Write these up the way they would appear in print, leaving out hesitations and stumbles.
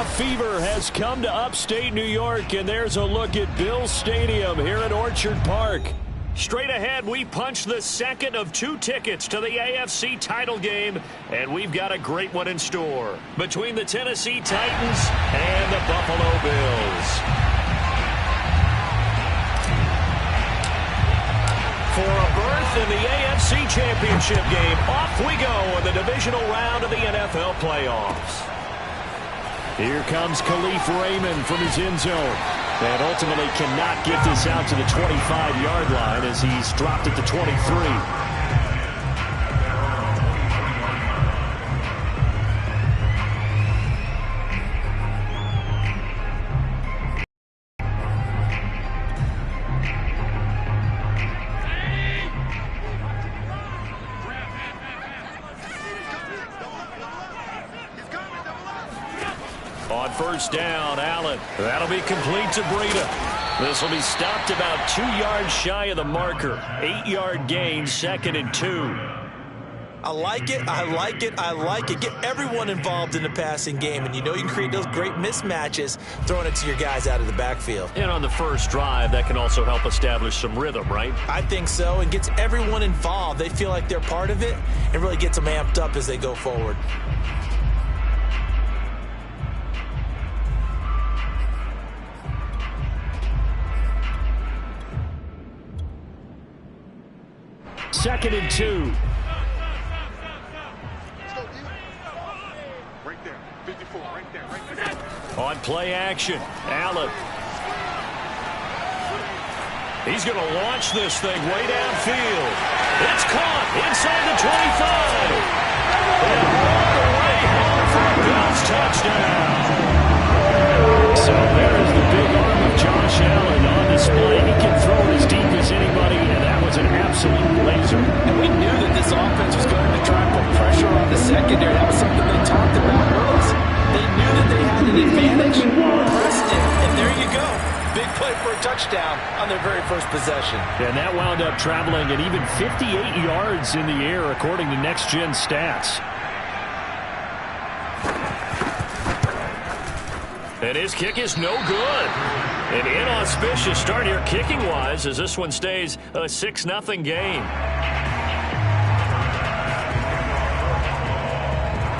fever has come to upstate New York, and there's a look at Bill Stadium here at Orchard Park. Straight ahead, we punch the second of 2 tickets to the AFC title game, and we've got a great one in store between the Tennessee Titans and the Buffalo Bills. For a berth in the AFC Championship game, off we go in the divisional round of the NFL playoffs. Here comes Khalif Raymond from his end zone. And ultimately cannot get this out to the 25-yard line as he's dropped at the 23. On first down, Allen. That'll be complete to Breida. This will be stopped about 2 yards shy of the marker. 8-yard gain, 2nd and 2. I like it, I like it, I like it. Get everyone involved in the passing game, and you know you can create those great mismatches throwing it to your guys out of the backfield. And on the first drive, that can also help establish some rhythm, right? I think so, and gets everyone involved. They feel like they're part of it, and really gets them amped up as they go forward. Second and 2. Right there, 54, right there. On play action, Allen. He's going to launch this thing way downfield. It's caught inside the 25. And all the way home for a Bills touchdown. So there's the big arm of Josh Allen on display. He can throw it as deep as anybody, and that was an absolute laser. And we knew that this offense was going to try and put pressure on the secondary. That was something they talked about early. They knew that they had an advantage, pressed it, and there you go. Big play for a touchdown on their very first possession. And that wound up traveling at even 58 yards in the air, according to Next Gen Stats. And his kick is no good. An inauspicious start here kicking-wise as this one stays a 6-0 game.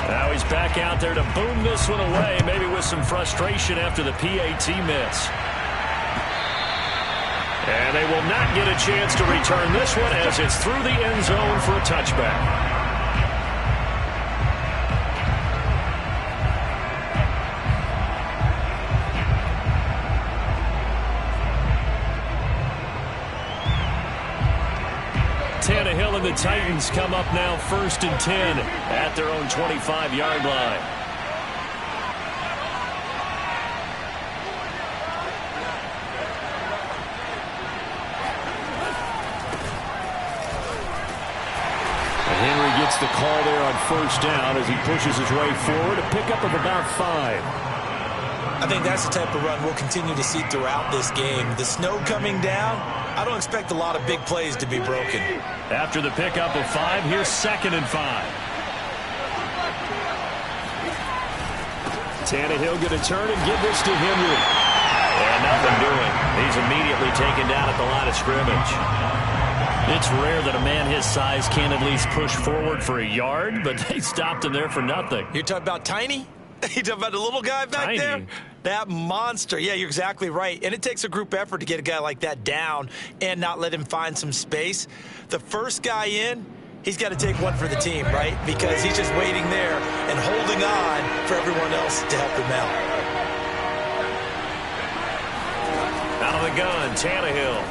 Now he's back out there to boom this one away, maybe with some frustration after the PAT miss. And they will not get a chance to return this one as it's through the end zone for a touchback. Tannehill and the Titans come up now 1st and 10 at their own 25-yard line. And Henry gets the call there on first down as he pushes his way forward, a pickup of about 5. I think that's the type of run we'll continue to see throughout this game. The snow coming down, I don't expect a lot of big plays to be broken. After the pickup of 5, here's 2nd and 5. Tannehill going to turn and give this to Henry. And nothing doing. He's immediately taken down at the line of scrimmage. It's rare that a man his size can't at least push forward for a yard, but they stopped him there for nothing. You're talking about Tiny? You talking about the little guy back there? That monster. Yeah, you're exactly right. And it takes a group effort to get a guy like that down and not let him find some space. The first guy in, he's got to take one for the team, right? Because he's just waiting there and holding on for everyone else to help him out. Out of the gun, Tannehill.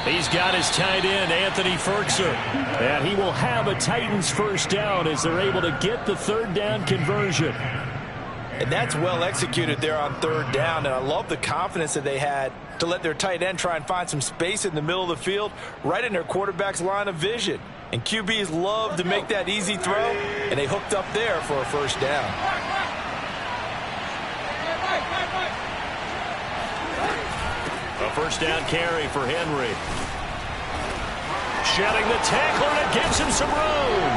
He's got his tight end, Anthony Ferkser. And he will have a Titans first down as they're able to get the 3rd down conversion. And that's well executed there on 3rd down. And I love the confidence that they had to let their tight end try and find some space in the middle of the field, right in their quarterback's line of vision. And QBs love to make that easy throw, and they hooked up there for a first down. A first down carry for Henry. Shedding the tackler, and it gives him some room.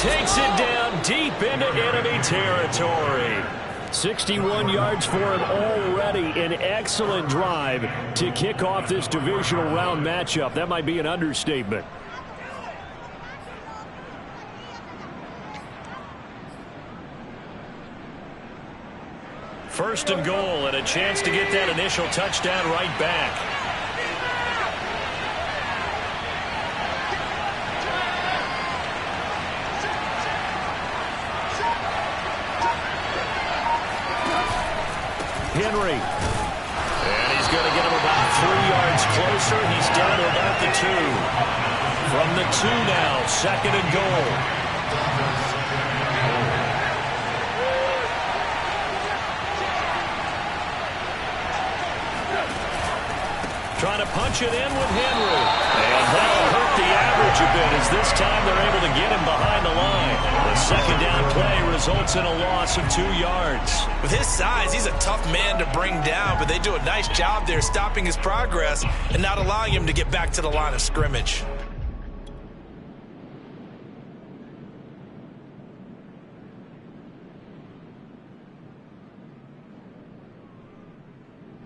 takes it down deep into enemy territory. 61 yards for him already. An excellent drive to kick off this divisional round matchup. That might be an understatement. First and goal, and a chance to get that initial touchdown right back. Henry. And he's going to get him about 3 yards closer. He's down to about the 2. From the 2 now, second and goal. Trying to punch it in with Henry. And that'll hurt the average a bit as this time they're able to get him behind the line. The second down play results in a loss of 2 yards. With his size, he's a tough man to bring down, but they do a nice job there stopping his progress and not allowing him to get back to the line of scrimmage.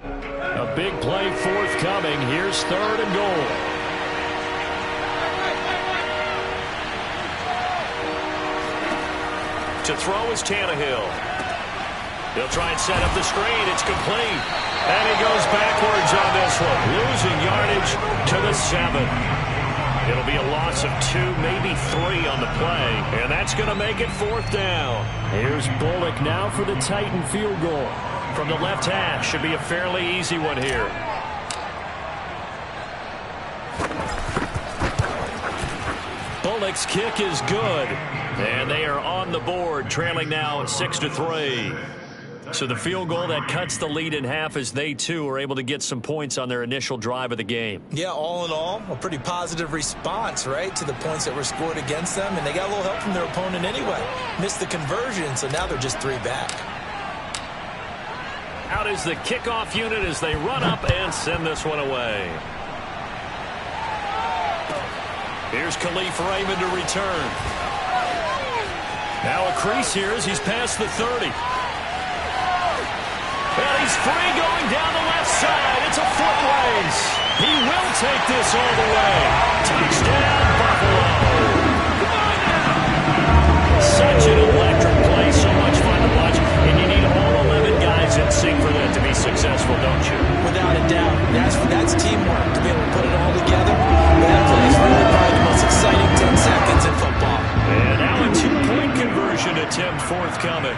A big play forthcoming. Here's third and goal. To throw is Tannehill. He'll try and set up the screen. It's complete. And he goes backwards on this one, losing yardage to the 7. It'll be a loss of 2, maybe 3 on the play. And that's going to make it fourth down. Here's Bullock now for the Titan field goal. From the left hash, should be a fairly easy one here. Bullock's kick is good. And they are on the board, trailing now 6-3. So the field goal that cuts the lead in half as they, too, are able to get some points on their initial drive of the game. Yeah, all in all, a pretty positive response, right, to the points that were scored against them. And they got a little help from their opponent anyway. Missed the conversion, so now they're just 3 back. Out is the kickoff unit as they run up and send this one away. Here's Khalif Raymond to return. Now a crease here as he's past the 30. And he's free going down the left side. It's a foot race. He will take this all the way. Touchdown, Buffalo. Such an electric play. So much fun to watch. And you need all 11 guys in sync for that to be successful, don't you? Without a doubt. That's teamwork to be able to put it all together. That play is really probably the most exciting 10 seconds in football. And now a 2-point conversion attempt forthcoming.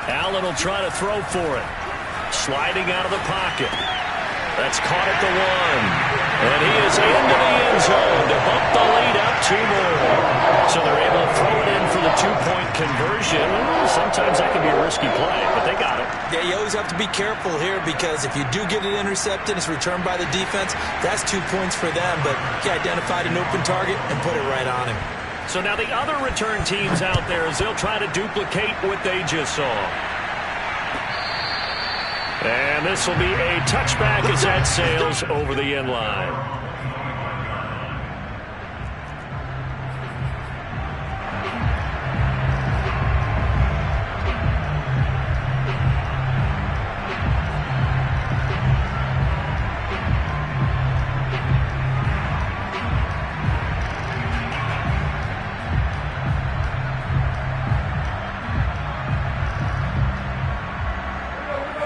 Allen will try to throw for it. Sliding out of the pocket. That's caught at the 1. And he is into the end zone to bump the lead up 2 more. So they're able to throw it in for the 2-point conversion. Sometimes that can be a risky play, but they got it. Yeah, you always have to be careful here because if you do get it intercepted, it's returned by the defense, that's 2 points for them. But he identified an open target and put it right on him. So now the other return teams out there as they'll try to duplicate what they just saw. And this will be a touchback as that sails over the end line.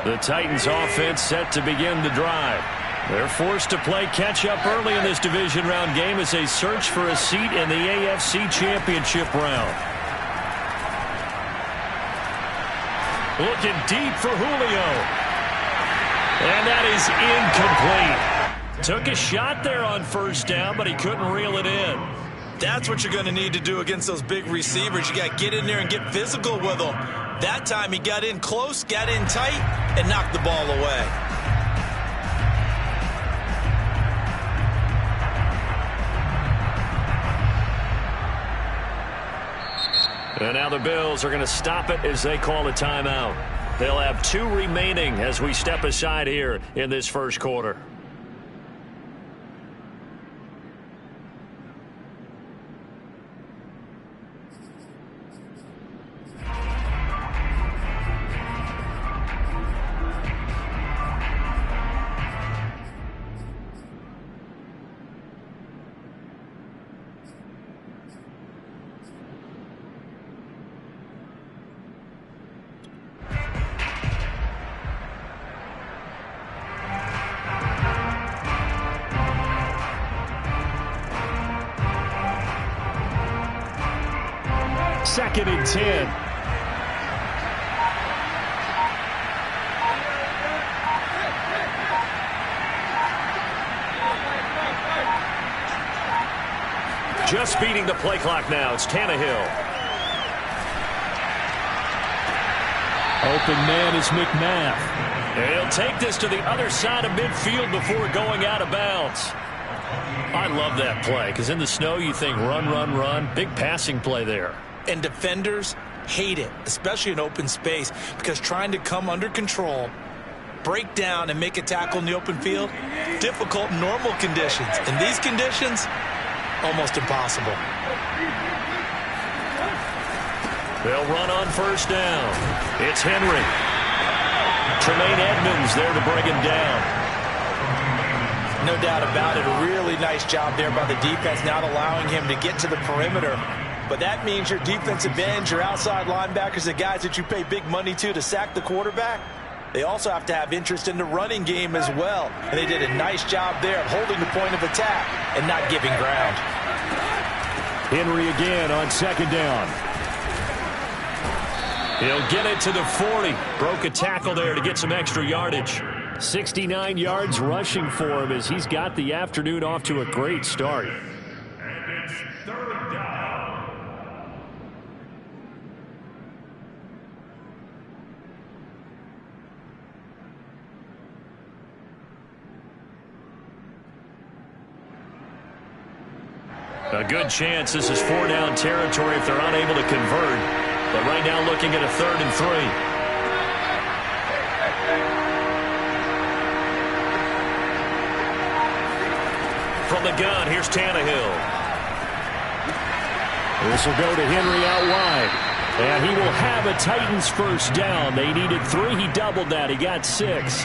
The Titans offense set to begin the drive. They're forced to play catch-up early in this division round game as they search for a seat in the AFC Championship round. Looking deep for Julio. And that is incomplete. Took a shot there on first down, but he couldn't reel it in. That's what you're going to need to do against those big receivers. You got to get in there and get physical with them. That time he got in close, got in tight, and knocked the ball away. And now the Bills are going to stop it as they call a timeout. They'll have 2 remaining as we step aside here in this first quarter. 2nd and 10. Just beating the play clock now. It's Tannehill. Open man is McNabb. And he'll take this to the other side of midfield before going out of bounds. I love that play because in the snow you think run, run, run. Big passing play there. And defenders hate it, especially in open space, because trying to come under control, break down, and make a tackle in the open field, difficult in normal conditions. In these conditions, almost impossible. They'll run on first down. It's Henry. Tremaine Edmonds there to bring him down. No doubt about it. A really nice job there by the defense, not allowing him to get to the perimeter. But that means your defensive ends, your outside linebackers, the guys that you pay big money to sack the quarterback, they also have to have interest in the running game as well. And they did a nice job there of holding the point of attack and not giving ground. Henry again on 2nd down. He'll get it to the 40. Broke a tackle there to get some extra yardage. 69 yards rushing for him as he's got the afternoon off to a great start. And it's 3rd down. A good chance this is 4-down territory if they're unable to convert. But right now looking at a 3rd and 3. From the gun, here's Tannehill. This will go to Henry out wide. And he will have a Titans first down. They needed 3. He doubled that. He got 6.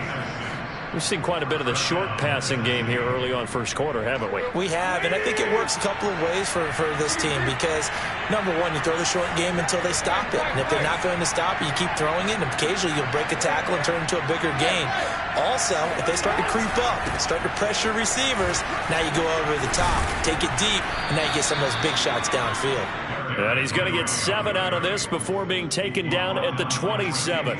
We've seen quite a bit of the short passing game here early on first quarter, haven't we? We have, and I think it works a couple of ways for this team because, number one, you throw the short game until they stop it. And if they're not going to stop it, you keep throwing it, and occasionally you'll break a tackle and turn it into a bigger gain. Also, if they start to creep up, start to pressure receivers, now you go over the top, take it deep, and now you get some of those big shots downfield. And he's going to get 7 out of this before being taken down at the 27.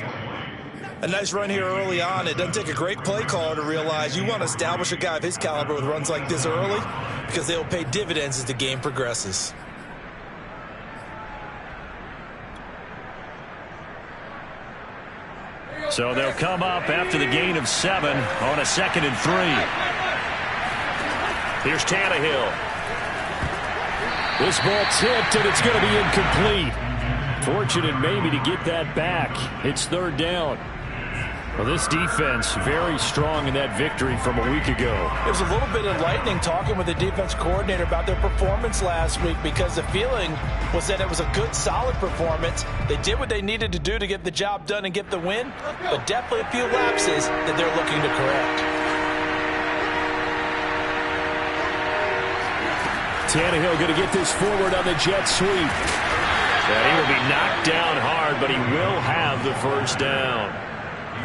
A nice run here early on. It doesn't take a great play caller to realize you want to establish a guy of his caliber with runs like this early because they will pay dividends as the game progresses. So they'll come up after the gain of 7 on a 2nd and 3. Here's Tannehill. This ball tipped, and it's going to be incomplete. Fortunate maybe to get that back. It's 3rd down. Well, this defense very strong in that victory from a week ago. It was a little bit enlightening talking with the defense coordinator about their performance last week because the feeling was that it was a good, solid performance. They did what they needed to do to get the job done and get the win, but definitely a few lapses that they're looking to correct. Tannehill going to get this forward on the jet sweep. And he will be knocked down hard, but he will have the first down.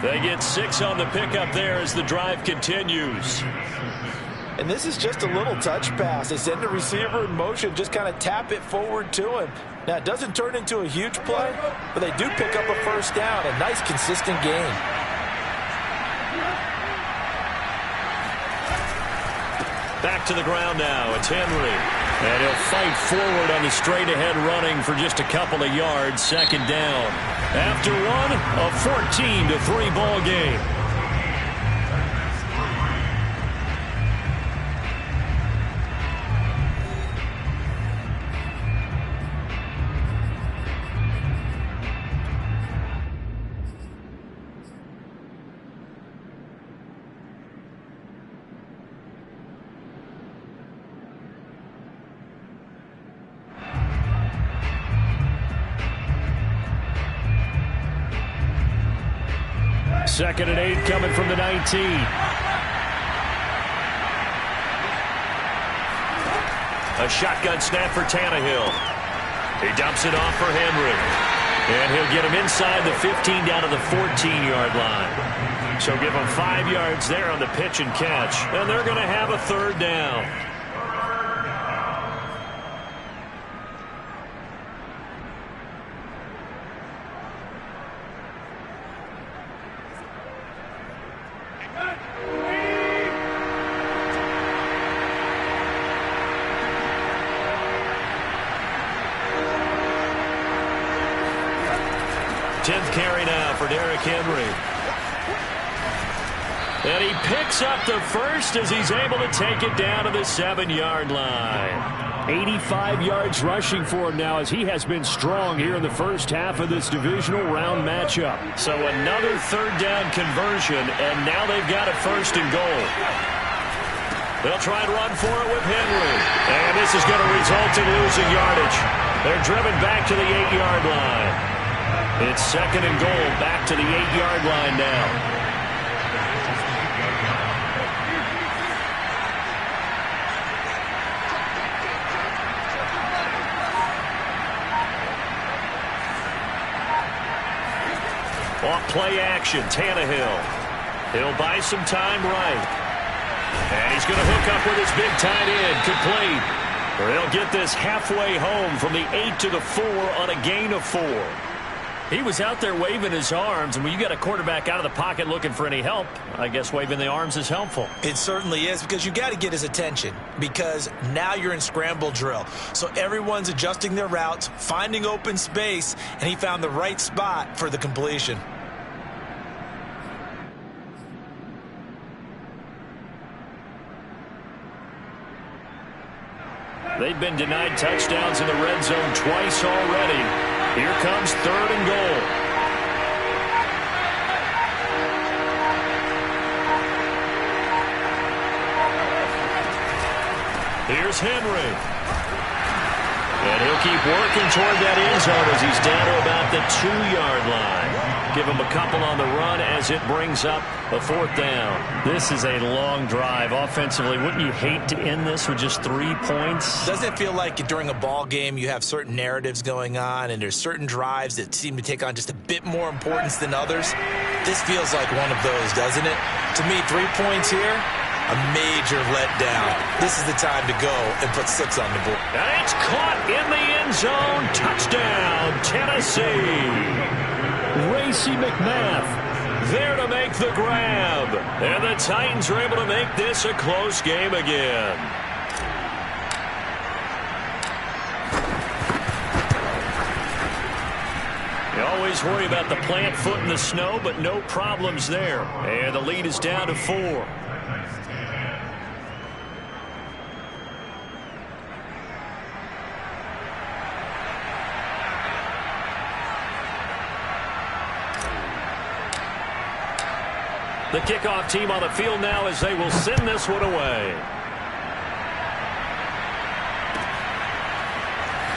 They get 6 on the pickup there as the drive continues. And this is just a little touch pass. They send the receiver in motion, just kind of tap it forward to him. Now, it doesn't turn into a huge play, but they do pick up a first down. A nice, consistent gain. Back to the ground now. It's Henry. And he'll fight forward on the straight-ahead running for just a couple of yards. 2nd down. After one, a 14-3 ball game. Second and 8 coming from the 19. A shotgun snap for Tannehill. He dumps it off for Henry. And he'll get him inside the 15 down to the 14-yard line. So give him 5 yards there on the pitch and catch. And they're going to have a 3rd down. 10th carry now for Derrick Henry. And he picks up the first as he's able to take it down to the 7-yard line. 85 yards rushing for him now as he has been strong here in the first half of this divisional round matchup. So another third down conversion, and now they've got a 1st and goal. They'll try and run for it with Henry. And this is going to result in losing yardage. They're driven back to the 8-yard line. It's 2nd and goal, back to the 8-yard line now. Off play action, Tannehill. He'll buy some time right. And he's going to hook up with his big tight end, complete. Or he'll get this halfway home from the 8 to the 4 on a gain of 4. He was out there waving his arms, and when you got a quarterback out of the pocket looking for any help, I guess waving the arms is helpful. It certainly is, because you got to get his attention, because now you're in scramble drill. So everyone's adjusting their routes, finding open space, and he found the right spot for the completion. They've been denied touchdowns in the red zone twice already. Here comes 3rd and goal. Here's Henry. And he'll keep working toward that end zone as he's down to about the 2-yard line. Give him a couple on the run as it brings up a 4th down. This is a long drive offensively. Wouldn't you hate to end this with just 3 points? Doesn't it feel like during a ball game you have certain narratives going on and there's certain drives that seem to take on just a bit more importance than others? This feels like one of those, doesn't it? To me, 3 points here, a major letdown. This is the time to go and put 6 on the board. And it's caught in the end zone. Touchdown, Tennessee. Racey McMath there to make the grab. And the Titans are able to make this a close game again. You always worry about the plant foot in the snow, but no problems there. And the lead is down to 4. The kickoff team on the field now as they will send this one away.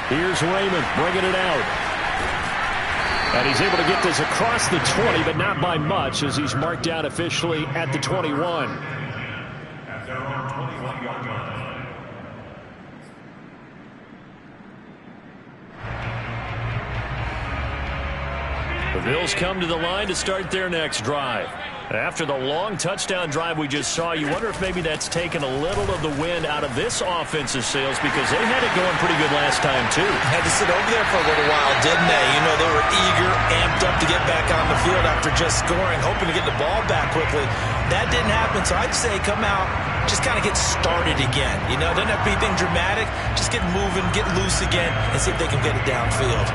Here's Raymond bringing it out. And he's able to get this across the 20, but not by much as he's marked out officially at the 21. At their own 21-yard line. The Bills come to the line to start their next drive. After the long touchdown drive we just saw, you wonder if maybe that's taken a little of the wind out of this offensive sails, because they had it going pretty good last time, too. Had to sit over there for a little while, didn't they? You know, they were eager, amped up to get back on the field after just scoring, hoping to get the ball back quickly. That didn't happen, so I'd say come out, just kind of get started again. You know, doesn't have to be anything dramatic. Just get moving, get loose again, and see if they can get it downfield.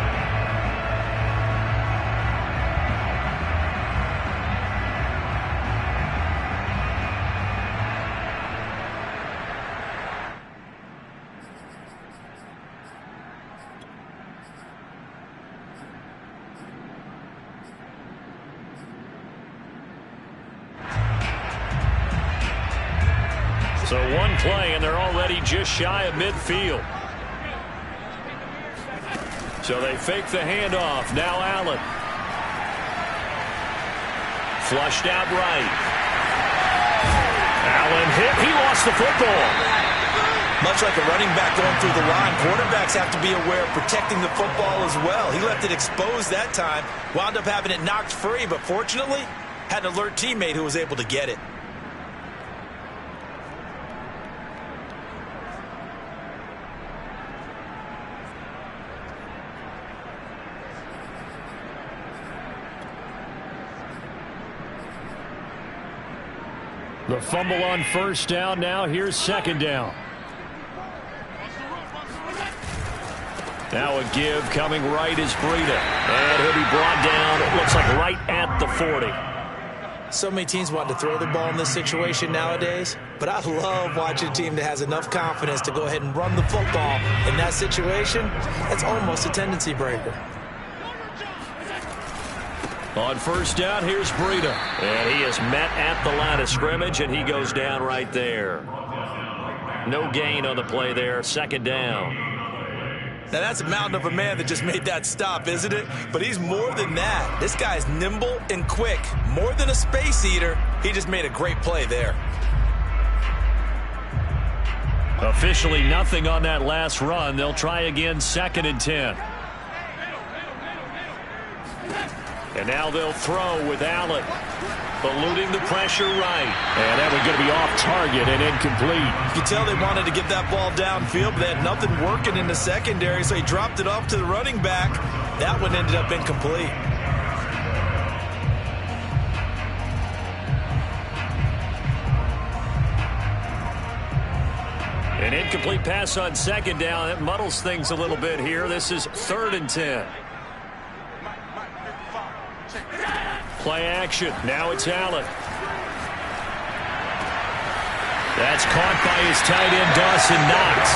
So one play, and they're already just shy of midfield. So they fake the handoff. Now Allen. Flushed out right. Allen hit. He lost the football. Much like a running back going through the line, quarterbacks have to be aware of protecting the football as well. He left it exposed that time, wound up having it knocked free, but fortunately had an alert teammate who was able to get it. The fumble on first down. Now here's second down. Now a give coming right is Breida. And he'll be brought down, it looks like right at the 40. So many teams want to throw the ball in this situation nowadays, but I love watching a team that has enough confidence to go ahead and run the football in that situation. That's almost a tendency breaker. On first down, here's Breida. And he is met at the line of scrimmage, and he goes down right there. No gain on the play there, second down. Now, that's a mountain of a man that just made that stop, isn't it? But he's more than that. This guy's nimble and quick. More than a space eater, he just made a great play there. Officially nothing on that last run. They'll try again, 2nd and 10. And now they'll throw with Allen. Eluding the pressure right. And that was going to be off target and incomplete. You could tell they wanted to get that ball downfield, but they had nothing working in the secondary, so he dropped it off to the running back. That one ended up incomplete. An incomplete pass on 2nd down. That muddles things a little bit here. This is 3rd and 10. Play action. Now it's Allen. That's caught by his tight end, Dawson Knox.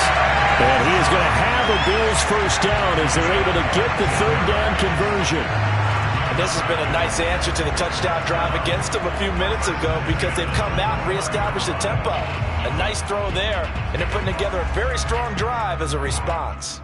And he is going to have a Bills first down as they're able to get the 3rd down conversion. And this has been a nice answer to the touchdown drive against them a few minutes ago because they've come out and reestablished the tempo. A nice throw there, and they're putting together a very strong drive as a response.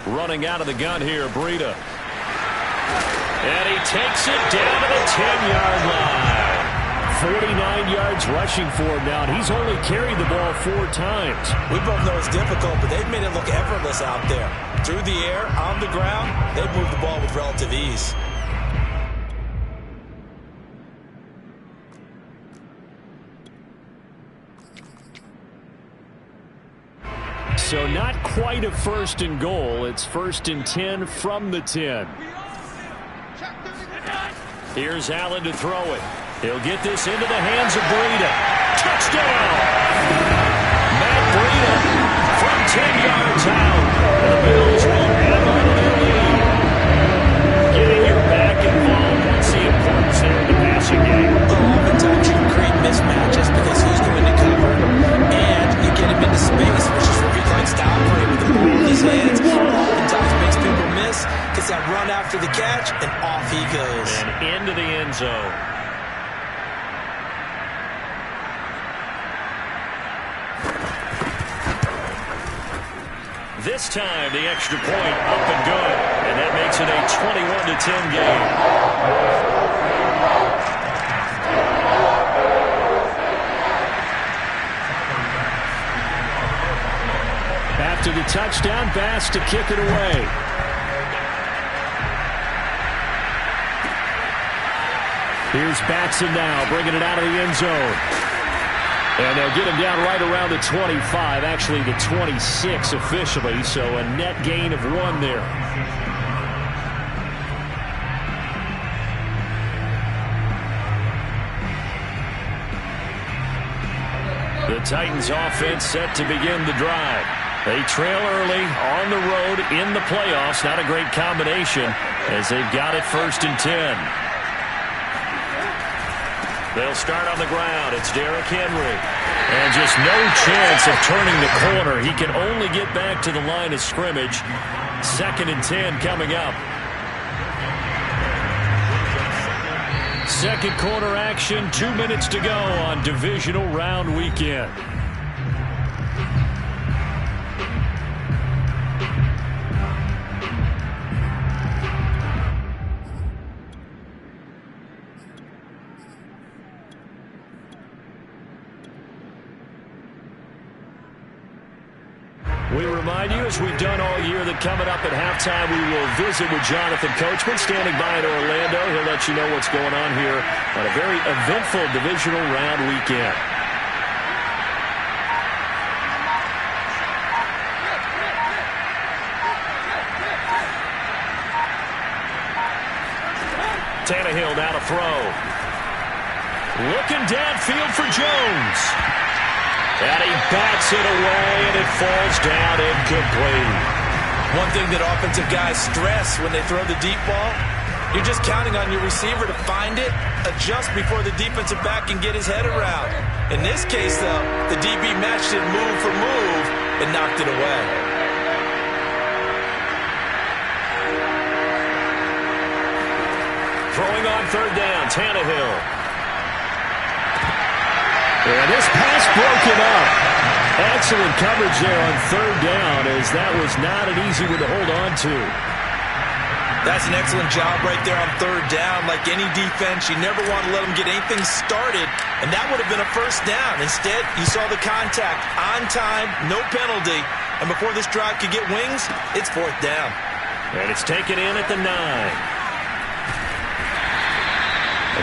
Running out of the gun here, Breida. And he takes it down to the 10-yard line. 49 yards rushing for him now, and he's only carried the ball 4 times. We both know it's difficult, but they've made it look effortless out there. Through the air, on the ground, they've moved the ball with relative ease. So not quite a 1st and goal. It's 1st and 10 from the 10. Here's Allen to throw it. He'll get this into the hands of Breida. Touchdown! Matt Breida from 10 yards out. The Bills will add on to their lead. Getting your back involved. What's the importance there in the passing game? Oftentimes you can create mismatches because who's going to cover, and you get him into space, which is where he likes to operate with the ball in his hands. Oftentimes makes people miss, gets that run after the catch, and off he goes. And into the end zone. This time, the extra point up and good. And that makes it a 21-10 game. After the touchdown, Bass to kick it away. Here's Batson now, bringing it out of the end zone. And they'll get him down right around the 25, actually the 26 officially, so a net gain of 1 there. The Titans offense set to begin the drive. They trail early on the road in the playoffs. Not a great combination as they've got it 1st and 10. They'll start on the ground. It's Derrick Henry. And just no chance of turning the corner. He can only get back to the line of scrimmage. 2nd and 10 coming up. Second quarter action, 2 minutes to go on divisional round weekend. We remind you, as we've done all year, that coming up at halftime, we will visit with Jonathan Coachman, standing by in Orlando. He'll let you know what's going on here on a very eventful divisional round weekend. Tannehill now to throw. Looking downfield for Jones. And he bats it away, and it falls down incomplete. One thing that offensive guys stress when they throw the deep ball, you're just counting on your receiver to find it, adjust before the defensive back can get his head around. In this case, though, the DB matched it move for move and knocked it away. Throwing on third down, Tannehill. And this pass broken up. Excellent coverage there on third down, as that was not an easy one to hold on to. That's an excellent job right there on third down. Like any defense, you never want to let them get anything started, and that would have been a first down. Instead, you saw the contact on time, no penalty, and before this drive could get wings, it's fourth down. And it's taken in at the 9.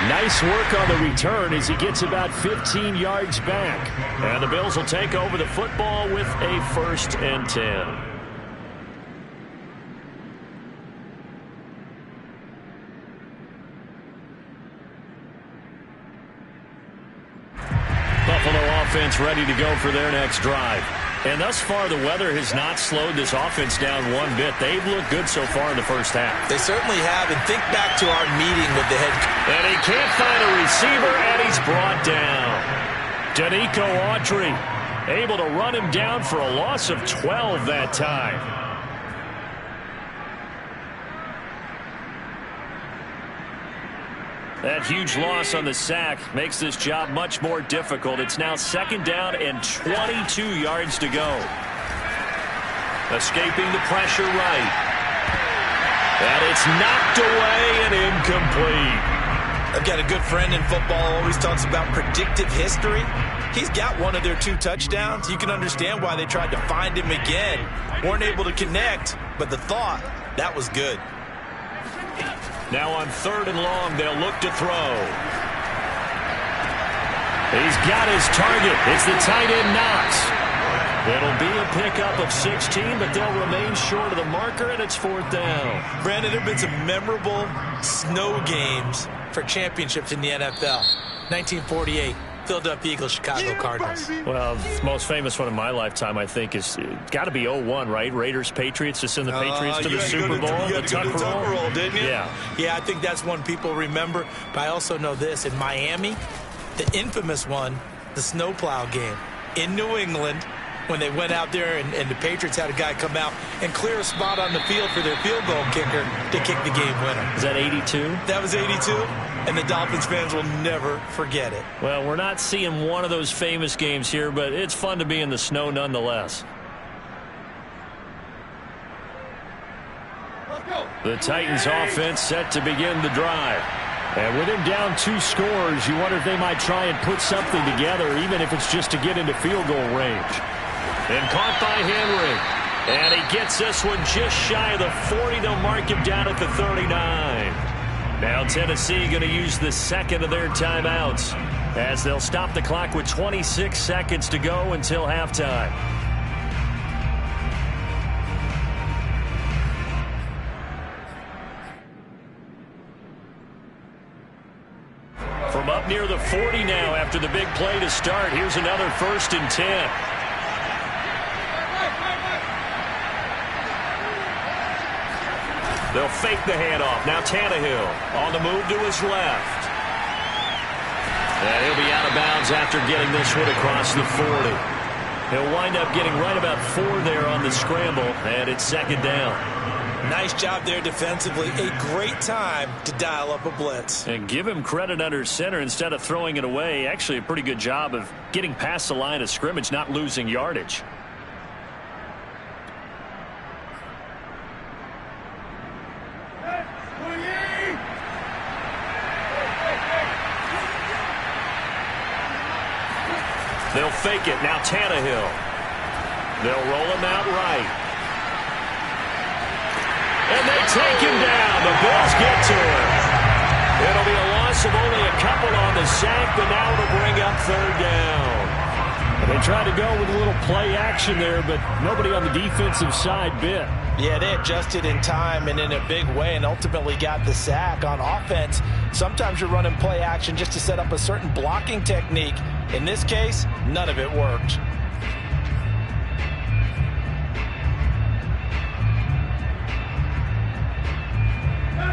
Nice work on the return as he gets about 15 yards back. And the Bills will take over the football with a 1st and 10. Buffalo offense ready to go for their next drive. And thus far, the weather has not slowed this offense down one bit. They've looked good so far in the first half. They certainly have, and think back to our meeting with the head coach. And he can't find a receiver, and he's brought down. Danico Autry able to run him down for a loss of 12 that time. That huge loss on the sack makes this job much more difficult. It's now 2nd down and 22 yards to go. Escaping the pressure right. And it's knocked away and incomplete. I've got a good friend in football, always talks about predictive history. He's got one of their 2 touchdowns. You can understand why they tried to find him again. Weren't able to connect, but the thought, that was good. Now on 3rd and long, they'll look to throw. He's got his target. It's the tight end Knox. It'll be a pickup of 16, but they'll remain short of the marker, and it's 4th down. Brandon, there have been some memorable snow games for championships in the NFL. 1948. Philadelphia Eagles, Chicago Cardinals. Well, the most famous one in my lifetime, I think, is got to be 01, right? Raiders, Patriots, to send the Patriots to the Super Bowl. You had to go to the Tucker Roll, didn't you? Yeah. Yeah, I think that's one people remember. But I also know this. In Miami, the infamous one, the snowplow game in New England, when they went out there and the Patriots had a guy come out and clear a spot on the field for their field goal kicker to kick the game winner. Is that 82? That was 82, and the Dolphins fans will never forget it. Well, we're not seeing one of those famous games here, but it's fun to be in the snow nonetheless. The Titans offense set to begin the drive. And with him down 2 scores, you wonder if they might try and put something together, even if it's just to get into field goal range. And caught by Henry. And he gets this one just shy of the 40. They'll mark him down at the 39. Now Tennessee going to use the 2nd of their timeouts as they'll stop the clock with 26 seconds to go until halftime. From up near the 40 now after the big play to start. Here's another 1st and 10. They'll fake the handoff. Now Tannehill on the move to his left. And he'll be out of bounds after getting this one across the 40. He'll wind up getting right about 4 there on the scramble, and it's 2nd down. Nice job there defensively. A great time to dial up a blitz. And give him credit under center instead of throwing it away. Actually a pretty good job of getting past the line of scrimmage, not losing yardage. They'll fake it. Now Tannehill. They'll roll him out right. And they take him down. The Bills get to him. It'll be a loss of only a couple on the sack, but now it'll bring up 3rd down. They tried to go with a little play action there, but nobody on the defensive side bit. Yeah, they adjusted in time and in a big way and ultimately got the sack. On offense, sometimes you're running play action just to set up a certain blocking technique. In this case, none of it worked.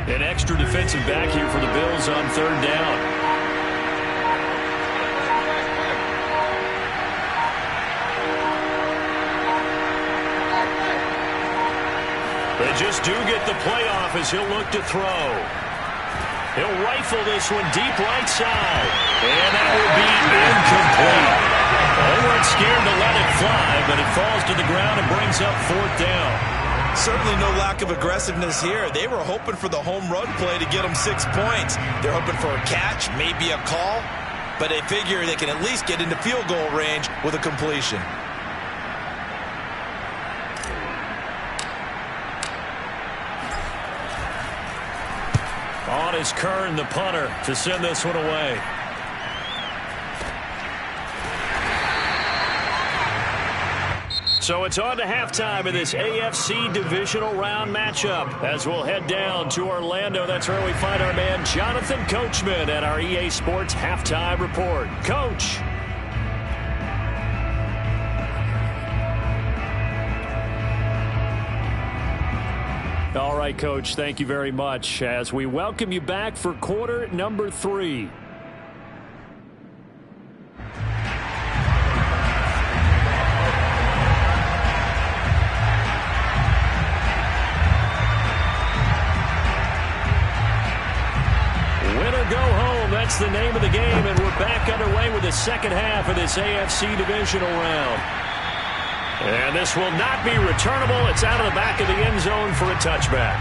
An extra defensive back here for the Bills on third down. They just do get the playoff as he'll look to throw. He'll rifle this one deep right side. And that will be incomplete. They weren't scared to let it fly, but it falls to the ground and brings up fourth down. Certainly no lack of aggressiveness here. They were hoping for the home run play to get them 6 points. They're hoping for a catch, maybe a call, but they figure they can at least get into field goal range with a completion. On is Kern, the punter, to send this one away. So it's on to halftime in this AFC divisional round matchup as we'll head down to Orlando. That's where we find our man Jonathan Coachman at our EA Sports Halftime Report. Coach. All right, Coach, thank you very much as we welcome you back for quarter number 3. Win or go home, that's the name of the game, and we're back underway with the second half of this AFC divisional round. And this will not be returnable. It's out of the back of the end zone for a touchback.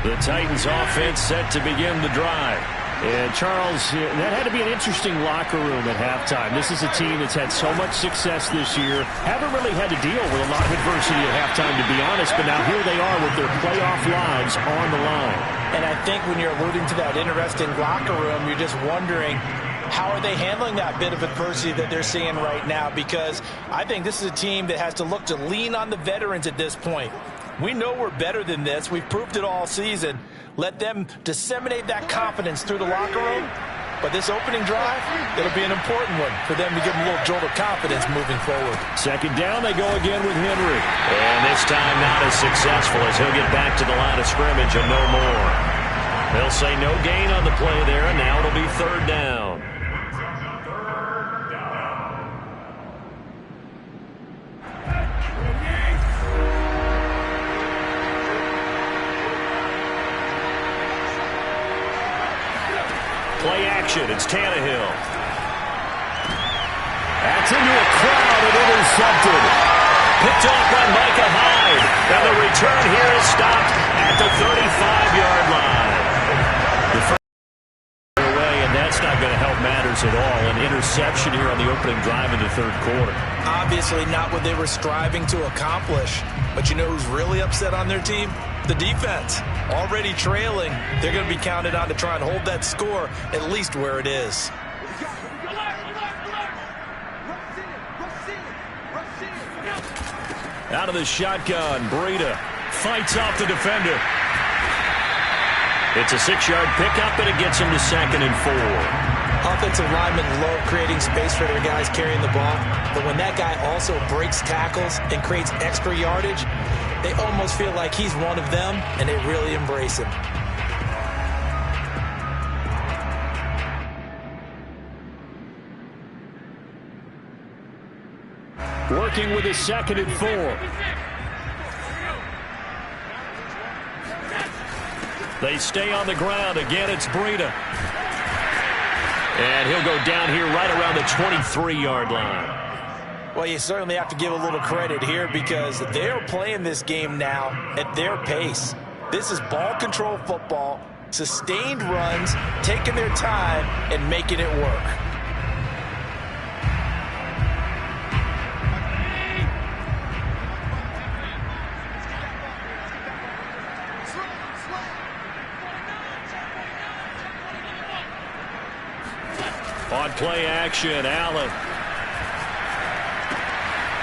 The Titans offense set to begin the drive. And, Charles, that had to be an interesting locker room at halftime. This is a team that's had so much success this year. Haven't really had to deal with a lot of adversity at halftime, to be honest. But now here they are with their playoff lives on the line. And I think when you're alluding to that interesting locker room, you're just wondering, how are they handling that bit of adversity that they're seeing right now? Because I think this is a team that has to look to lean on the veterans at this point. We know we're better than this. We've proved it all season. Let them disseminate that confidence through the locker room. But this opening drive, it'll be an important one for them to give them a little jolt of confidence moving forward. Second down, they go again with Henry. And this time not as successful as he'll get back to the line of scrimmage and no more. They'll say no gain on the play there, and now it'll be third down. Play action. It's Tannehill. That's into a crowd and intercepted. Picked off by Micah Hyde. And the return here is stopped at the 35-yard line. The first away, and that's not going to help matters at all. An interception here on the opening drive of the third quarter. Obviously not what they were striving to accomplish. But you know who's really upset on their team? The defense. Already trailing. They're going to be counted on to try and hold that score at least where it is. Out of the shotgun, Breida fights off the defender. It's a 6-yard pickup, and it gets him to 2nd and 4. Offensive linemen love creating space for their guys carrying the ball, but when that guy also breaks tackles and creates extra yardage, they almost feel like he's one of them, and they really embrace him. Working with a 2nd and 4. They stay on the ground. Again, it's Breida. And he'll go down here right around the 23-yard line. Well, you certainly have to give a little credit here because they're playing this game now at their pace. This is ball control football. sustained runs, taking their time, and making it work. On play action, Allen.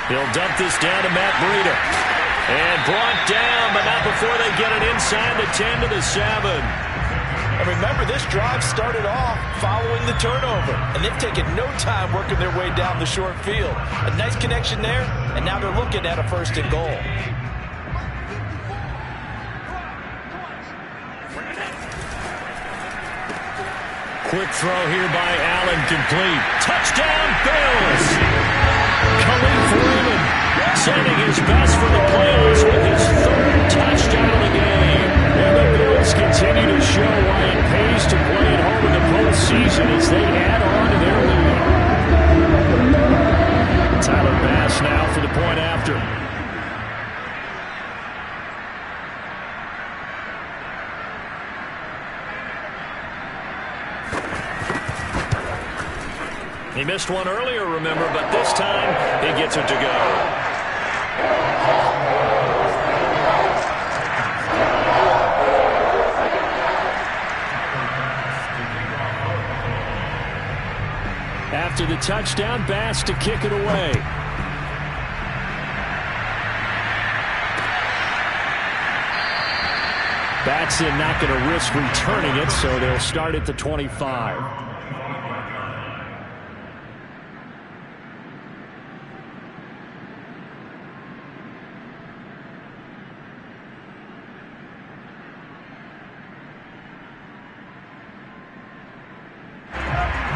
He'll dump this down to Matt Breida. And brought down, but not before they get it inside the 10 to the 7. And remember, this drive started off following the turnover, and they've taken no time working their way down the short field. A nice connection there, and now they're looking at a 1st and goal. Quick throw here by Allen, complete. Touchdown, Bills! Khalif Raymond sending his best for the playoffs with his 3rd touchdown of the game. And the Bills continue to show why it pays to play at home in the postseason as they add on to their lead. Tyler Bass now for the point after. He missed one earlier, remember, but this time he gets it to go. After the touchdown, Bass to kick it away. Batson not going to risk returning it, so they'll start at the 25.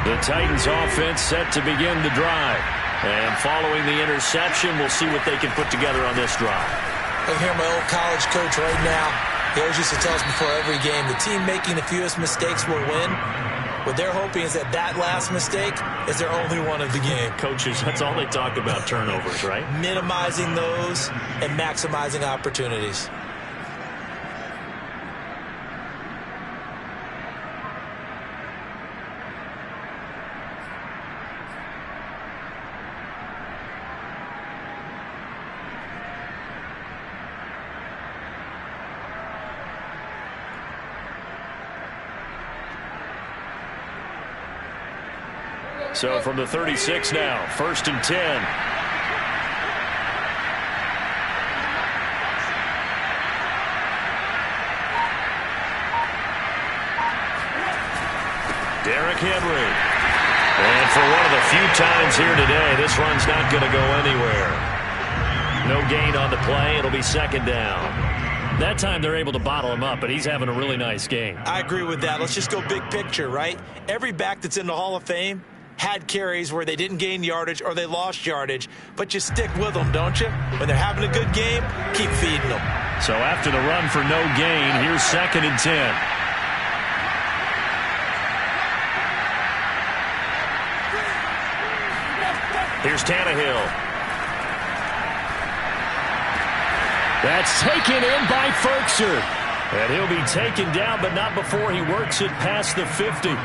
The Titans offense set to begin the drive. And following the interception, we'll see what they can put together on this drive. I hear my old college coach right now. He always used to tell us before every game, the team making the fewest mistakes will win. What they're hoping is that that last mistake is their only one of the game. Coaches, that's all they talk about, turnovers, right? Minimizing those and maximizing opportunities. So from the 36 now, 1st and 10. Derrick Henry. And for one of the few times here today, this run's not going to go anywhere. No gain on the play. It'll be 2nd down. That time they're able to bottle him up, but he's having a really nice game. I agree with that. Let's just go big picture, right? Every back that's in the Hall of Fame had carries where they didn't gain yardage or they lost yardage, but you stick with them, don't you? When they're having a good game, keep feeding them. So after the run for no gain, here's 2nd and 10. Here's Tannehill. That's taken in by Ferkser. And he'll be taken down, but not before he works it past the 50.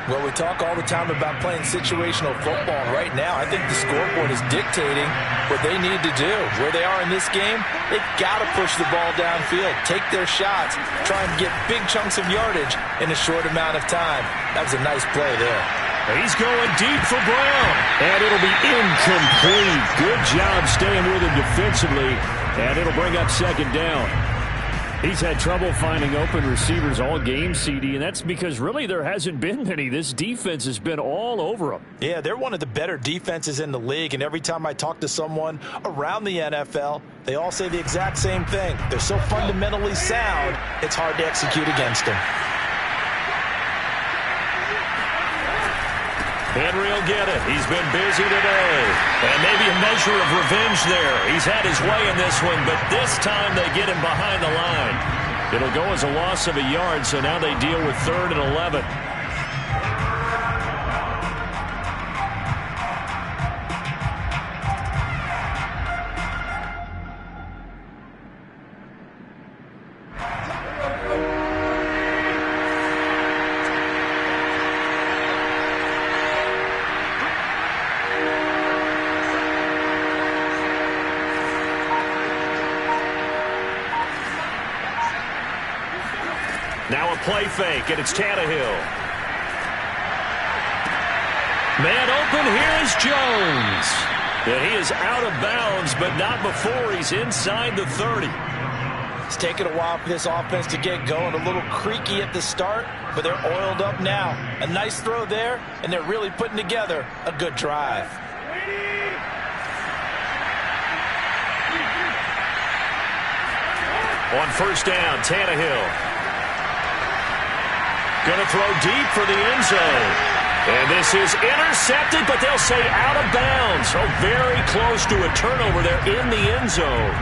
Well, we talk all the time about playing situational football. Right now, I think the scoreboard is dictating what they need to do. Where they are in this game, they've got to push the ball downfield, take their shots, try and get big chunks of yardage in a short amount of time. That was a nice play there. He's going deep for Brown, and it'll be incomplete. Good job staying with him defensively, and it'll bring up 2nd down. He's had trouble finding open receivers all game, CD, and that's because really there hasn't been many. This defense has been all over them. Yeah, they're one of the better defenses in the league, and every time I talk to someone around the NFL, they all say the exact same thing. They're so fundamentally sound, it's hard to execute against them. Henry will get it. He's been busy today. And maybe a measure of revenge there. He's had his way in this one, but this time they get him behind the line. It'll go as a loss of a yard, so now they deal with 3rd and 11. Now a play fake, and it's Tannehill. Man open, here is Jones. And he is out of bounds, but not before he's inside the 30. It's taken a while for this offense to get going. A little creaky at the start, but they're oiled up now. A nice throw there, and they're really putting together a good drive. On first down, Tannehill. Going to throw deep for the end zone. And this is intercepted, but they'll say out of bounds. So very close to a turnover there in the end zone.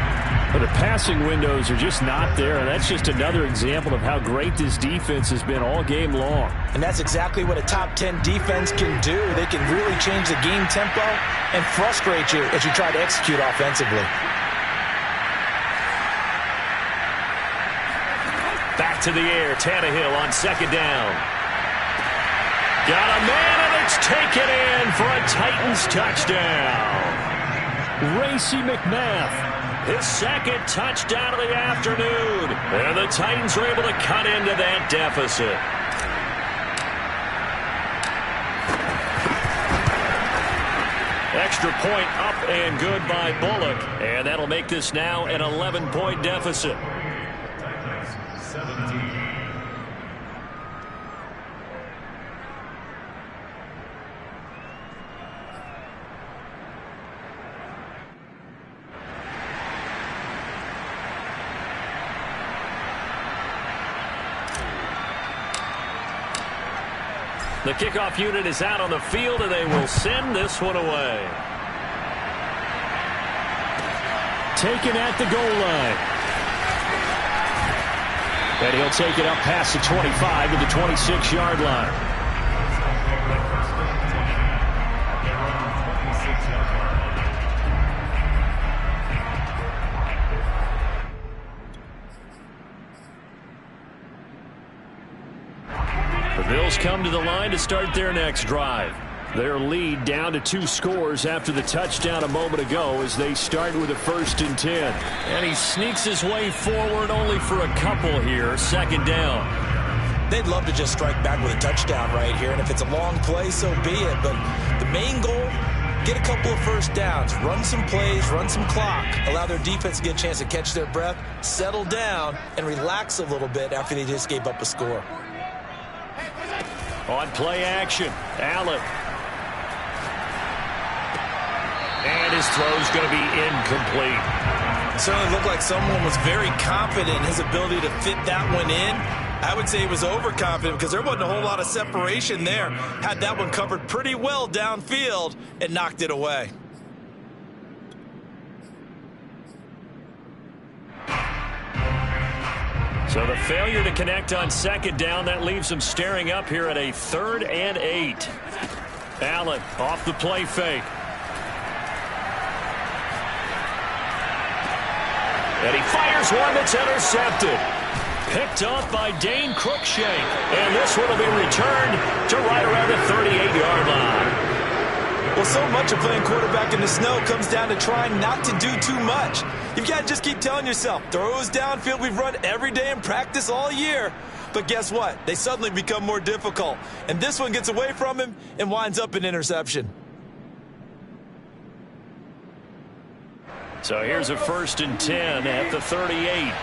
But the passing windows are just not there, and that's just another example of how great this defense has been all game long. And that's exactly what a top 10 defense can do. They can really change the game tempo and frustrate you as you try to execute offensively. Back to the air, Tannehill on second down. Got a man, and it's taken in for a Titans touchdown. Racey McMath. His second touchdown of the afternoon. And the Titans are able to cut into that deficit. Extra point up and good by Bullock. And that'll make this now an 11-point deficit. Titans 17. The kickoff unit is out on the field, and they will send this one away. Taken at the goal line. And he'll take it up past the 25 to the 26-yard line. The Bills come to the line to start their next drive. Their lead down to 2 scores after the touchdown a moment ago as they start with a 1st and 10. And he sneaks his way forward only for a couple here. Second down. They'd love to just strike back with a touchdown right here, and if it's a long play, so be it. But the main goal, get a couple of first downs, run some plays, run some clock, allow their defense to get a chance to catch their breath, settle down, and relax a little bit after they just gave up a score. On play action, Allen. And his throw's going to be incomplete. It certainly looked like someone was very confident in his ability to fit that one in. I would say he was overconfident because there wasn't a whole lot of separation there. Had that one covered pretty well downfield and knocked it away. So the failure to connect on second down, that leaves them staring up here at a 3rd and 8. Allen off the play fake. And he fires one that's intercepted. Picked off by Dane Cruikshank. And this one will be returned to right around the 38-yard line. Well, so much of playing quarterback in the snow comes down to trying not to do too much. You've got to just keep telling yourself, throws downfield we've run every day in practice all year. But guess what? They suddenly become more difficult. And this one gets away from him and winds up an interception. So here's a 1st and 10 at the 38.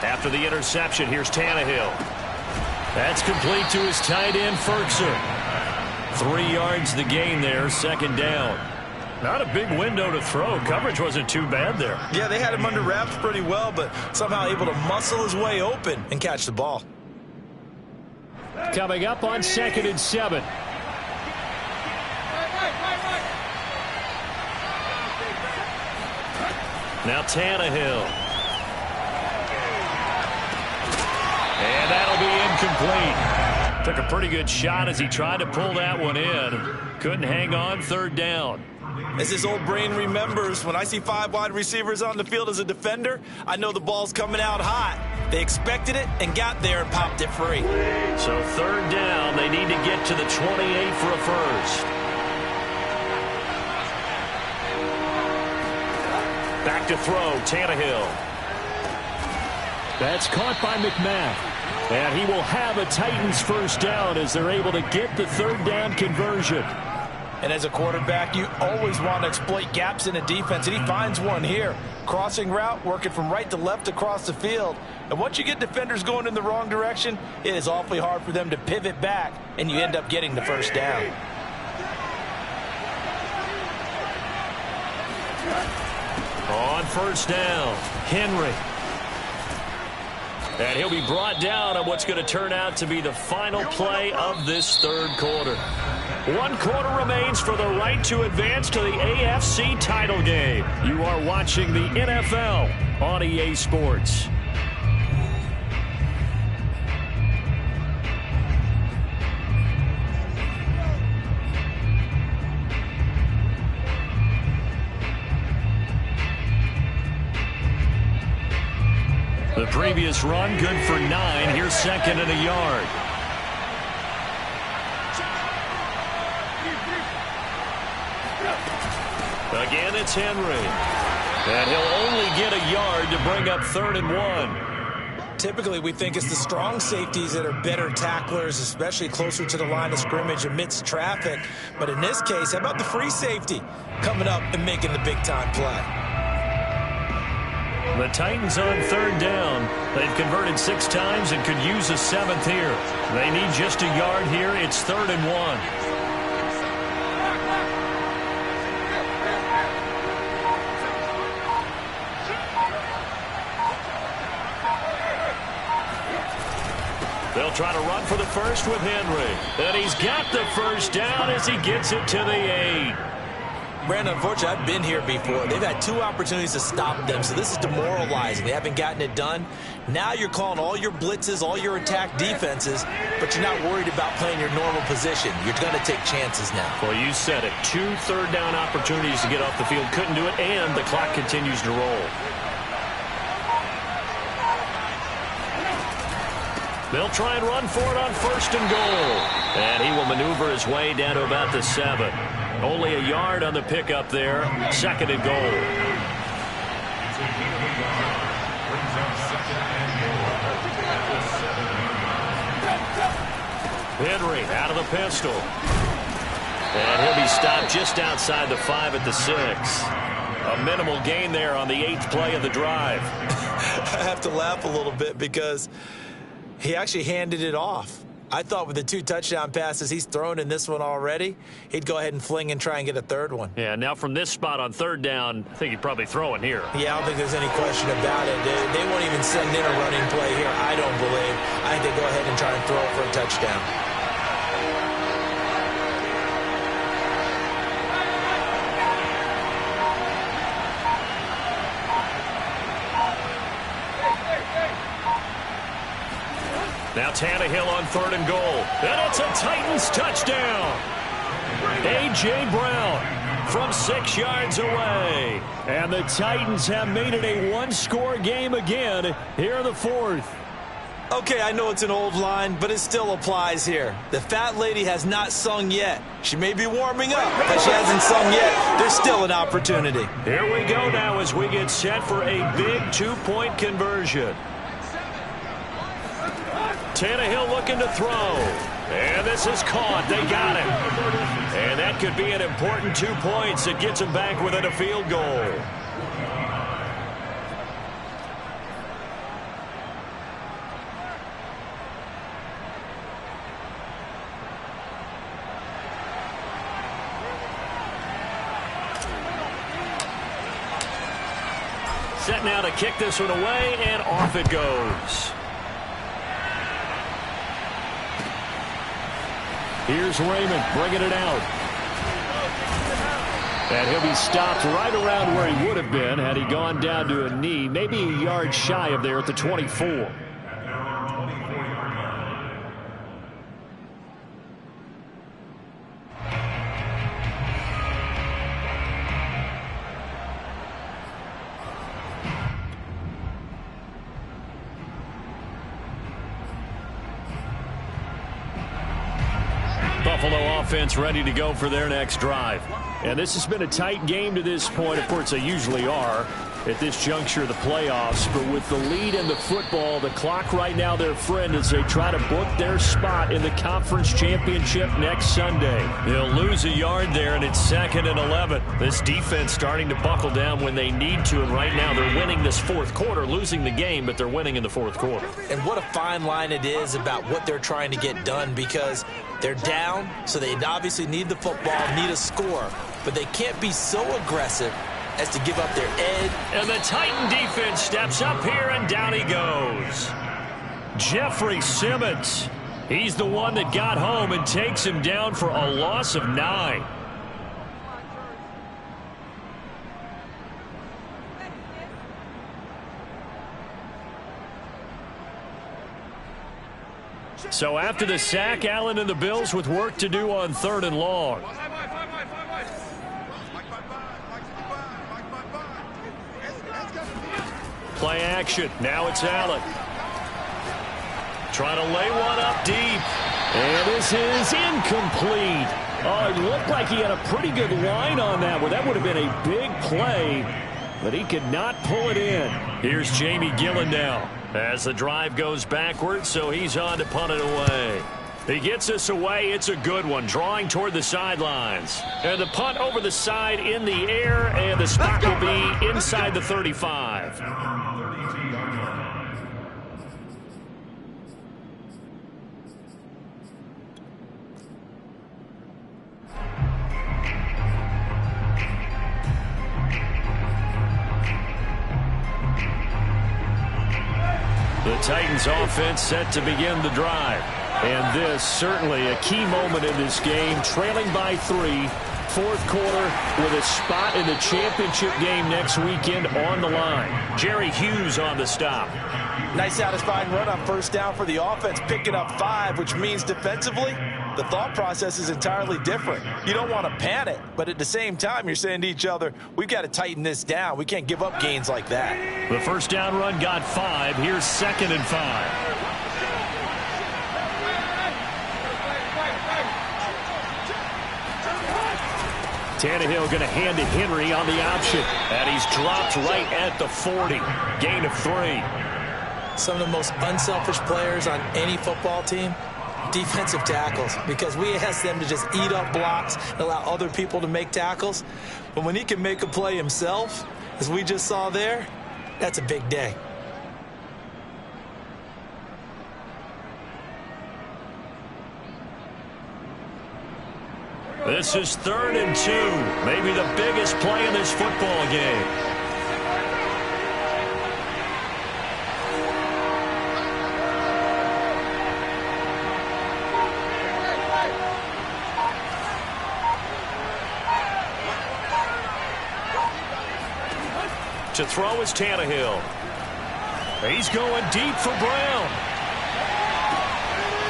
After the interception, here's Tannehill. That's complete to his tight end, Ferguson. 3 yards the gain there, second down. Not a big window to throw. Coverage wasn't too bad there. Yeah, they had him under wraps pretty well, but somehow able to muscle his way open and catch the ball. Coming up on 2nd and 7. Now Tannehill. And that'll be incomplete. Took a pretty good shot as he tried to pull that one in. Couldn't hang on, 3rd down. As his old brain remembers, when I see 5 wide receivers on the field as a defender, I know the ball's coming out hot. They expected it and got there and popped it free. So 3rd down, they need to get to the 28 for a 1st. Back to throw, Tannehill. That's caught by McMath. And he will have a Titans first down as they're able to get the third down conversion. And as a quarterback, you always want to exploit gaps in a defense, and he finds one here. Crossing route, working from right to left across the field. And once you get defenders going in the wrong direction, it is awfully hard for them to pivot back, and you end up getting the first down. On first down, Henry. And he'll be brought down on what's going to turn out to be the final play of this third quarter. 1 quarter remains for the right to advance to the AFC title game. You are watching the NFL on EA Sports. The previous run, good for 9. Here's second and a yard. Again, it's Henry. And he'll only get a yard to bring up 3rd and 1. Typically, we think it's the strong safeties that are better tacklers, especially closer to the line of scrimmage amidst traffic. But in this case, how about the free safety coming up and making the big-time play? The Titans on 3rd down. They've converted 6 times and could use a 7th here. They need just a yard here. It's 3rd and 1. They'll try to run for the first with Henry. And he's got the first down as he gets it to the 8. Brandon, unfortunately, I've been here before. They've had 2 opportunities to stop them, so this is demoralizing. They haven't gotten it done. Now you're calling all your blitzes, all your attack defenses, but you're not worried about playing your normal position. You're going to take chances now. Well, you said it. 2 third-down opportunities to get off the field. Couldn't do it, and the clock continues to roll. They'll try and run for it on 1st and goal. And he will maneuver his way down to about the 7. Only a yard on the pickup there. 2nd and goal. Henry out of the pistol. And he'll be stopped just outside the 5 at the 6. A minimal gain there on the 8th play of the drive. I have to laugh a little bit because he actually handed it off. I thought with the 2 touchdown passes he's thrown in this one already, he'd go ahead and fling and try and get a 3rd one. Yeah, now from this spot on 3rd down, I think he'd probably throw it here. Yeah, I don't think there's any question about it. They won't even send in a running play here, I don't believe. I think they go ahead and try and throw it for a touchdown. Now Tannehill on 3rd and goal. And it's a Titans touchdown. A.J. Brown from 6 yards away. And the Titans have made it a 1-score game again here in the 4th. Okay, I know it's an old line, but it still applies here. The fat lady has not sung yet. She may be warming up, but she hasn't sung yet. There's still an opportunity. Here we go now as we get set for a big 2-point conversion. Tannehill looking to throw. And this is caught. They got it. And that could be an important 2 points that gets them back within a field goal. Set now to kick this one away, and off it goes. Here's Raymond bringing it out. And he'll be stopped right around where he would have been had he gone down to a knee, maybe a yard shy of there at the 24. Buffalo offense ready to go for their next drive. And this has been a tight game to this point. Of course, they usually are at this juncture of the playoffs. But with the lead in the football, the clock right now their friend as they try to book their spot in the conference championship next Sunday. They'll lose a yard there, and it's 2nd and 11. This defense starting to buckle down when they need to, and right now they're winning this fourth quarter, losing the game, but they're winning in the fourth quarter. And what a fine line it is about what they're trying to get done, because they're down, so they obviously need the football, need a score, but they can't be so aggressive as to give up their edge. And the Titan defense steps up here, and down he goes. Jeffrey Simmons. He's the one that got home and takes him down for a loss of 9. So after the sack, Allen and the Bills with work to do on 3rd and long. Play action. Now it's Allen. Trying to lay one up deep. And this is incomplete. Oh, it looked like he had a pretty good line on that one. That would have been a big play, but he could not pull it in. Here's Jamie Gillen now as the drive goes backwards, so he's on to punt it away. He gets us away. It's a good one, drawing toward the sidelines. And the punt over the side in the air, and the spot will be inside the 35. The Titans offense set to begin the drive. And this certainly a key moment in this game, trailing by 3, fourth quarter with a spot in the championship game next weekend on the line. Jerry Hughes on the stop. Nice satisfying run on first down for the offense, picking up 5, which means defensively, the thought process is entirely different. You don't want to panic, but at the same time, you're saying to each other, we've got to tighten this down. We can't give up gains like that. The first down run got 5. Here's 2nd and 5. Tannehill going to hand to Henry on the option. And he's dropped right at the 40. Gain of 3. Some of the most unselfish players on any football team, defensive tackles, because we ask them to just eat up blocks and allow other people to make tackles. But when he can make a play himself, as we just saw there, that's a big day. This is 3rd and 2. Maybe the biggest play in this football game. To throw is Tannehill. He's going deep for Brown.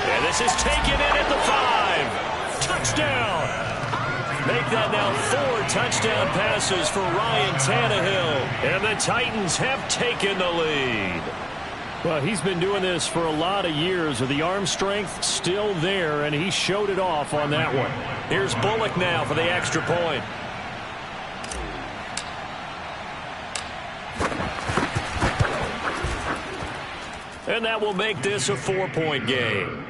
And this is taken in at the 5. Touchdown. Make that now 4 touchdown passes for Ryan Tannehill. And the Titans have taken the lead. Well, he's been doing this for a lot of years with the arm strength still there, and he showed it off on that one. Here's Bullock now for the extra point. And that will make this a 4-point game.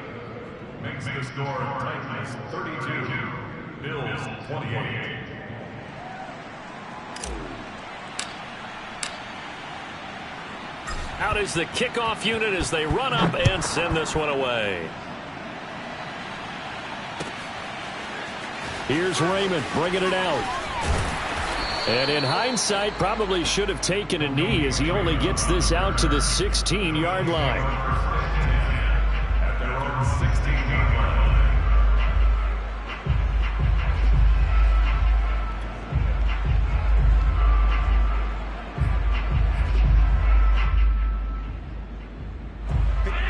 Makes the score Titans 32, Bills 28. Out is the kickoff unit as they run up and send this one away. Here's Raymond bringing it out. And in hindsight, probably should have taken a knee as he only gets this out to the 16-yard line. At their own 16-yard line.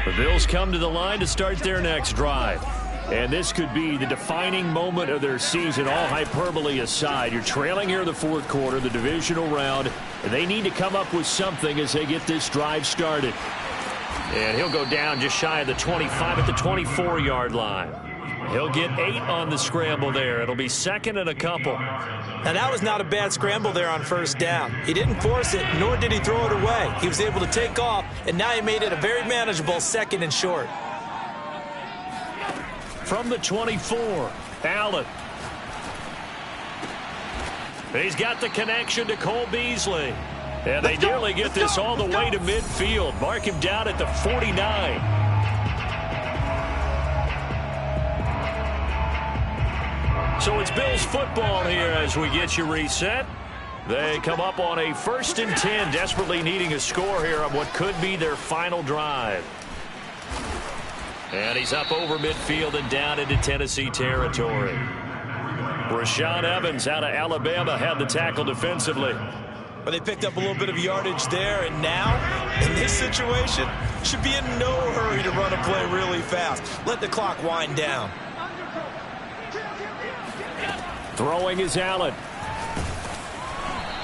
The Bills come to the line to start their next drive. And this could be the defining moment of their season, all hyperbole aside. You're trailing here in the fourth quarter, the divisional round, and they need to come up with something as they get this drive started. And he'll go down just shy of the 25 at the 24-yard line. He'll get 8 on the scramble there. It'll be second and a couple. Now, that was not a bad scramble there on first down. He didn't force it, nor did he throw it away. He was able to take off, and now he made it a very manageable second and short. From the 24, Allen. He's got the connection to Cole Beasley. And they nearly get this all the way to midfield. Mark him down at the 49. So it's Bills football here as we get you reset. They come up on a 1st and 10, desperately needing a score here on what could be their final drive. And he's up over midfield and down into Tennessee territory. Rashaan Evans out of Alabama had the tackle defensively. But they picked up a little bit of yardage there, and now, in this situation, should be in no hurry to run a play really fast. Let the clock wind down. Throwing is Allen.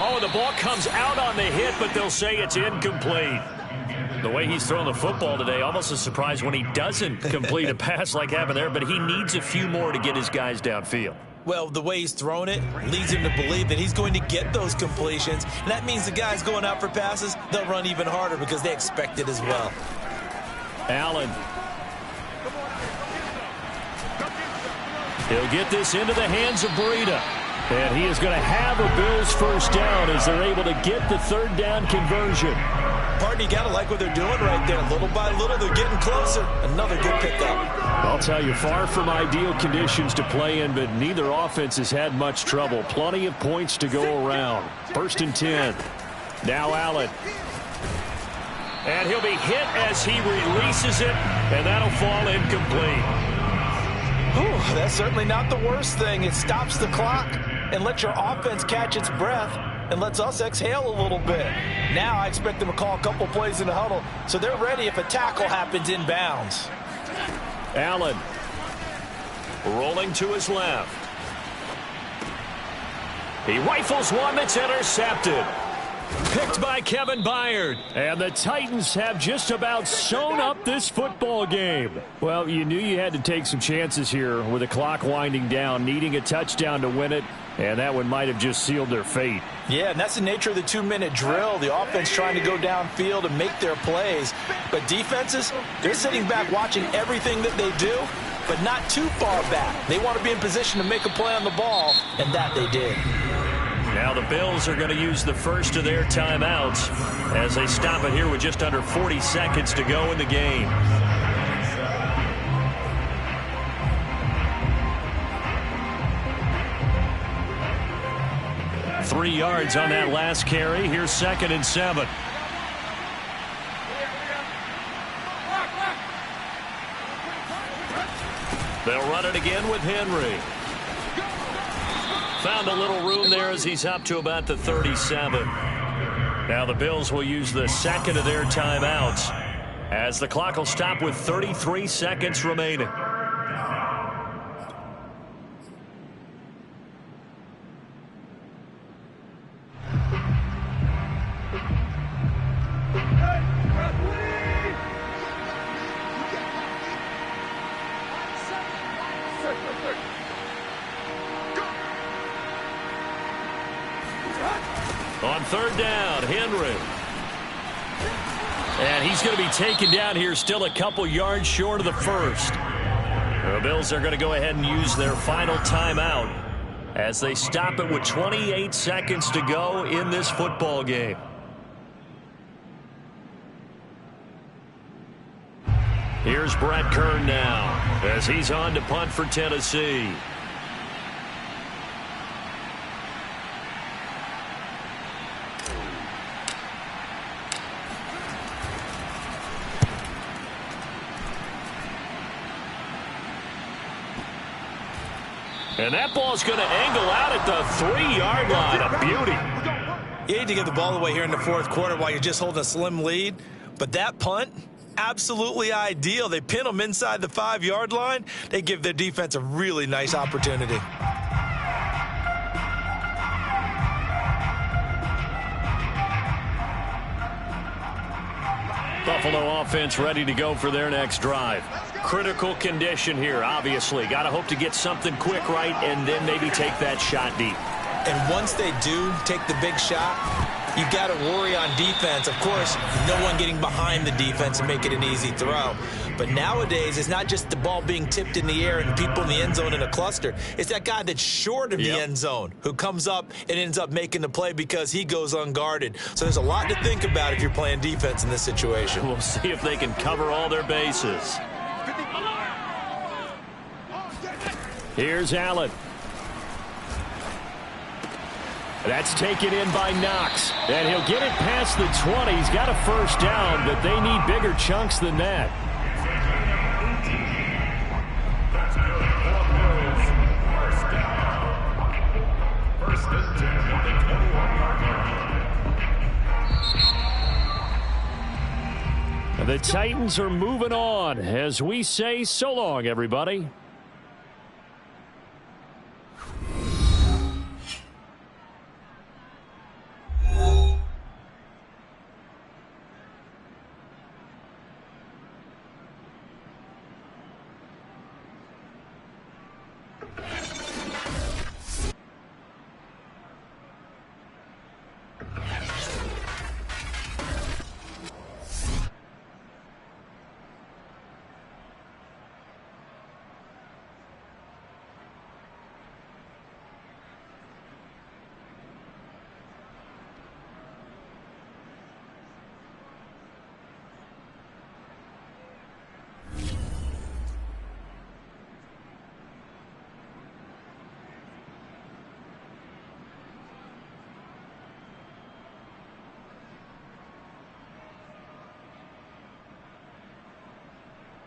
Oh, the ball comes out on the hit, but they'll say it's incomplete. The way he's throwing the football today, almost a surprise when he doesn't complete a pass like happened there, but he needs a few more to get his guys downfield. Well, the way he's thrown it leads him to believe that he's going to get those completions. And that means the guys going out for passes, they'll run even harder because they expect it as well. Allen. He'll get this into the hands of Breida. And he is going to have a Bills first down as they're able to get the 3rd down conversion. Partner, you got to like what they're doing right there. Little by little, they're getting closer. Another good pickup. I'll tell you, far from ideal conditions to play in, but neither offense has had much trouble. Plenty of points to go around. 1st and 10. Now Allen. And he'll be hit as he releases it, and that'll fall incomplete. Whew, that's certainly not the worst thing. It stops the clock and lets your offense catch its breath and lets us exhale a little bit. Now I expect them to call a couple plays in the huddle so they're ready if a tackle happens inbounds. Allen rolling to his left. He rifles one that's intercepted. Picked by Kevin Byard. And the Titans have just about sewn up this football game. Well, you knew you had to take some chances here with the clock winding down, needing a touchdown to win it, and that one might have just sealed their fate. Yeah, and that's the nature of the 2-minute drill. The offense trying to go downfield and make their plays. But defenses, they're sitting back watching everything that they do, but not too far back. They want to be in position to make a play on the ball, and that they did. Now the Bills are going to use the first of their timeouts as they stop it here with just under 40 seconds to go in the game. Three yards on that last carry. Here's 2nd and 7. They'll run it again with Henry. Found a little room there as he's up to about the 37. Now the Bills will use the 2nd of their timeouts as the clock will stop with 33 seconds remaining. On 3rd down, Henry. And he's going to be taken down here still a couple yards short of the first. The Bills are going to go ahead and use their final timeout as they stop it with 28 seconds to go in this football game. Here's Brett Kern now as he's on to punt for Tennessee. And that ball's going to angle out at the 3-yard line. A beauty. You hate to give the ball away here in the 4th quarter while you're just holding a slim lead. But that punt, absolutely ideal. They pin them inside the 5-yard line. They give their defense a really nice opportunity. Buffalo offense ready to go for their next drive. critical condition here, obviously. Got to hope to get something quick right and then maybe take that shot deep. And once they do take the big shot, you got to worry on defense. Of course, no one getting behind the defense and make it an easy throw. But nowadays, it's not just the ball being tipped in the air and people in the end zone in a cluster. It's that guy that's short of the end zone who comes up and ends up making the play because he goes unguarded. So there's a lot to think about if you're playing defense in this situation. We'll see if they can cover all their bases. Here's Allen. That's taken in by Knox. And he'll get it past the 20. He's got a first down, but they need bigger chunks than that. The Titans are moving on as we say so long, everybody.